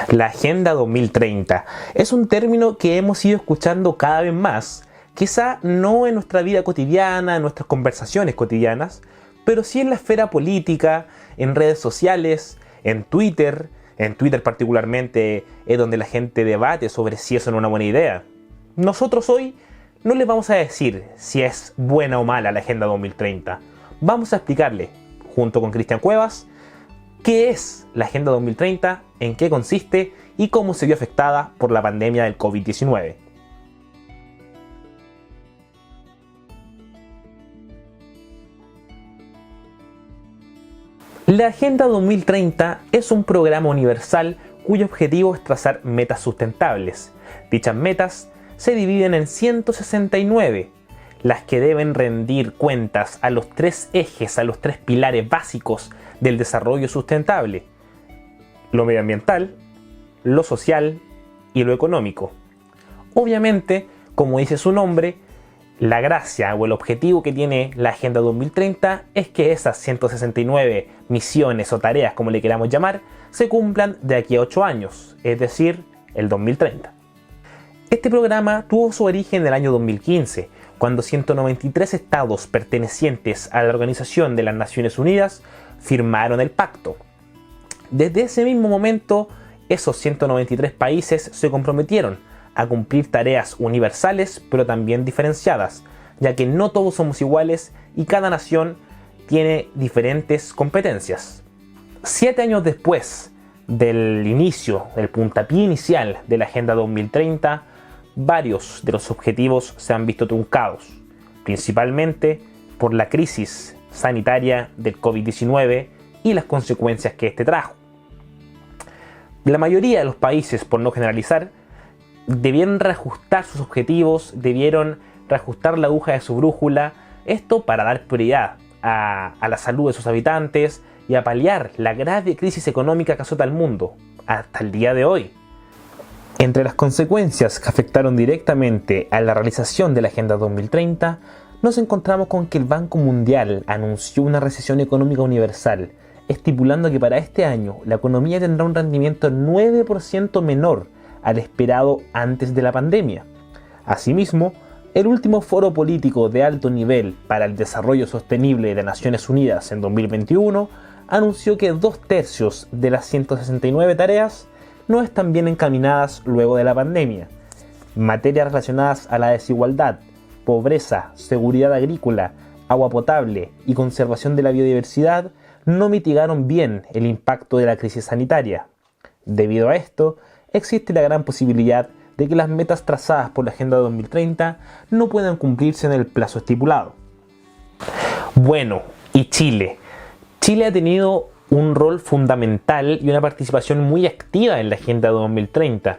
La Agenda 2030 es un término que hemos ido escuchando cada vez más, quizá no en nuestra vida cotidiana, en nuestras conversaciones cotidianas, pero sí en la esfera política, en redes sociales, en Twitter particularmente es donde la gente debate sobre si eso es una buena idea. Nosotros hoy no les vamos a decir si es buena o mala la Agenda 2030, vamos a explicarle, junto con Cristian Cuevas, qué es la Agenda 2030, en qué consiste y cómo se vio afectada por la pandemia del COVID-19. La Agenda 2030 es un programa universal cuyo objetivo es trazar metas sustentables. Dichas metas se dividen en 169, las que deben rendir cuentas a los tres ejes, a los tres pilares básicos del desarrollo sustentable: lo medioambiental, lo social y lo económico. Obviamente, como dice su nombre, la gracia o el objetivo que tiene la Agenda 2030 es que esas 169 misiones o tareas, como le queramos llamar, se cumplan de aquí a 8 años, es decir, el 2030. Este programa tuvo su origen en el año 2015, cuando 193 estados pertenecientes a la Organización de las Naciones Unidas firmaron el pacto. Desde ese mismo momento, esos 193 países se comprometieron a cumplir tareas universales, pero también diferenciadas, ya que no todos somos iguales y cada nación tiene diferentes competencias. 7 años después del inicio, del puntapié inicial de la Agenda 2030, varios de los objetivos se han visto truncados, principalmente por la crisis sanitaria del COVID-19 y las consecuencias que este trajo. La mayoría de los países, por no generalizar, debieron reajustar sus objetivos, debieron reajustar la aguja de su brújula, esto para dar prioridad a la salud de sus habitantes y a paliar la grave crisis económica que azota al mundo hasta el día de hoy. Entre las consecuencias que afectaron directamente a la realización de la Agenda 2030, nos encontramos con que el Banco Mundial anunció una recesión económica universal, estipulando que para este año la economía tendrá un rendimiento 9% menor al esperado antes de la pandemia. Asimismo, el último foro político de alto nivel para el desarrollo sostenible de Naciones Unidas en 2021 anunció que 2/3 de las 169 tareas no están bien encaminadas luego de la pandemia. Materias relacionadas a la desigualdad, pobreza, seguridad agrícola, agua potable y conservación de la biodiversidad no mitigaron bien el impacto de la crisis sanitaria. Debido a esto, existe la gran posibilidad de que las metas trazadas por la Agenda 2030 no puedan cumplirse en el plazo estipulado. Bueno, y Chile. Chile ha tenido un rol fundamental y una participación muy activa en la Agenda 2030.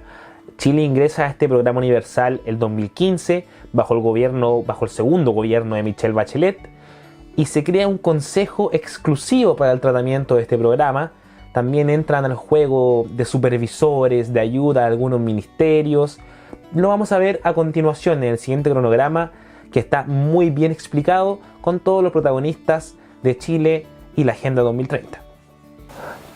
Chile ingresa a este programa universal el 2015 bajo el segundo gobierno de Michelle Bachelet, y se crea un consejo exclusivo para el tratamiento de este programa. También entran al juego de supervisores, de ayuda a algunos ministerios. Lo vamos a ver a continuación en el siguiente cronograma, que está muy bien explicado con todos los protagonistas de Chile y la Agenda 2030.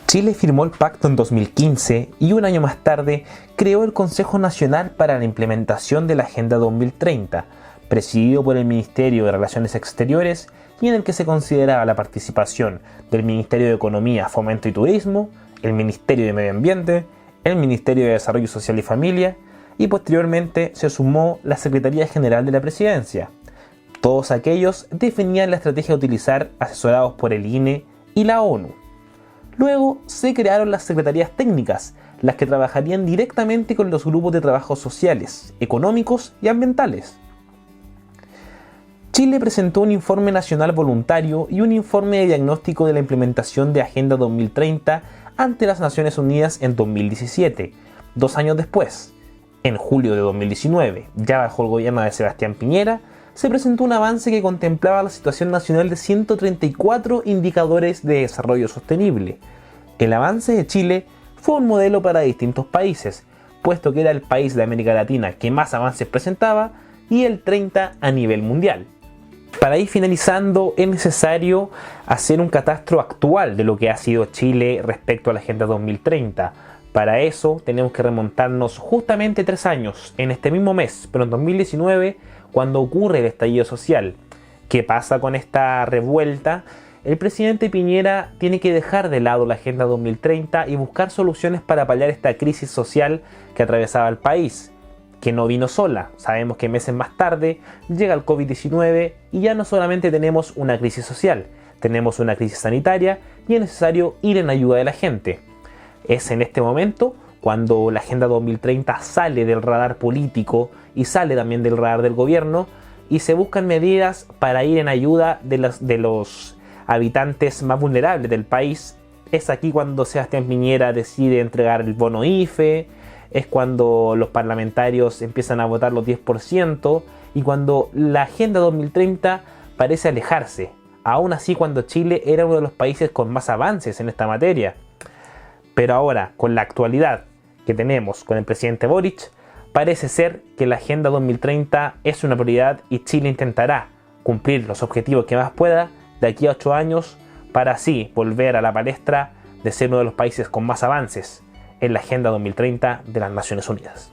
Chile firmó el pacto en 2015 y un año más tarde creó el Consejo Nacional para la Implementación de la Agenda 2030, presidido por el Ministerio de Relaciones Exteriores, y en el que se consideraba la participación del Ministerio de Economía, Fomento y Turismo, el Ministerio de Medio Ambiente, el Ministerio de Desarrollo Social y Familia, y posteriormente se sumó la Secretaría General de la Presidencia. Todos aquellos definían la estrategia a utilizar, asesorados por el INE y la ONU. Luego se crearon las secretarías técnicas, las que trabajarían directamente con los grupos de trabajo sociales, económicos y ambientales. Chile presentó un informe nacional voluntario y un informe de diagnóstico de la implementación de Agenda 2030 ante las Naciones Unidas en 2017. 2 años después, en julio de 2019, ya bajo el gobierno de Sebastián Piñera, se presentó un avance que contemplaba la situación nacional de 134 indicadores de desarrollo sostenible. El avance de Chile fue un modelo para distintos países, puesto que era el país de América Latina que más avances presentaba y el 30 a nivel mundial. Para ir finalizando, es necesario hacer un catastro actual de lo que ha sido Chile respecto a la Agenda 2030, Para eso tenemos que remontarnos justamente 3 años, en este mismo mes, pero en 2019, cuando ocurre el estallido social. ¿Qué pasa con esta revuelta? El presidente Piñera tiene que dejar de lado la Agenda 2030 y buscar soluciones para paliar esta crisis social que atravesaba el país, que no vino sola. Sabemos que meses más tarde llega el COVID-19 y ya no solamente tenemos una crisis social, tenemos una crisis sanitaria y es necesario ir en ayuda de la gente. Es en este momento cuando la Agenda 2030 sale del radar político y sale también del radar del gobierno y se buscan medidas para ir en ayuda de los habitantes más vulnerables del país. Es aquí cuando Sebastián Piñera decide entregar el bono IFE, es cuando los parlamentarios empiezan a votar los 10% y cuando la Agenda 2030 parece alejarse, aún así cuando Chile era uno de los países con más avances en esta materia. Pero ahora, con la actualidad que tenemos con el presidente Boric, parece ser que la Agenda 2030 es una prioridad y Chile intentará cumplir los objetivos que más pueda de aquí a 8 años para así volver a la palestra de ser uno de los países con más avances en la Agenda 2030 de las Naciones Unidas.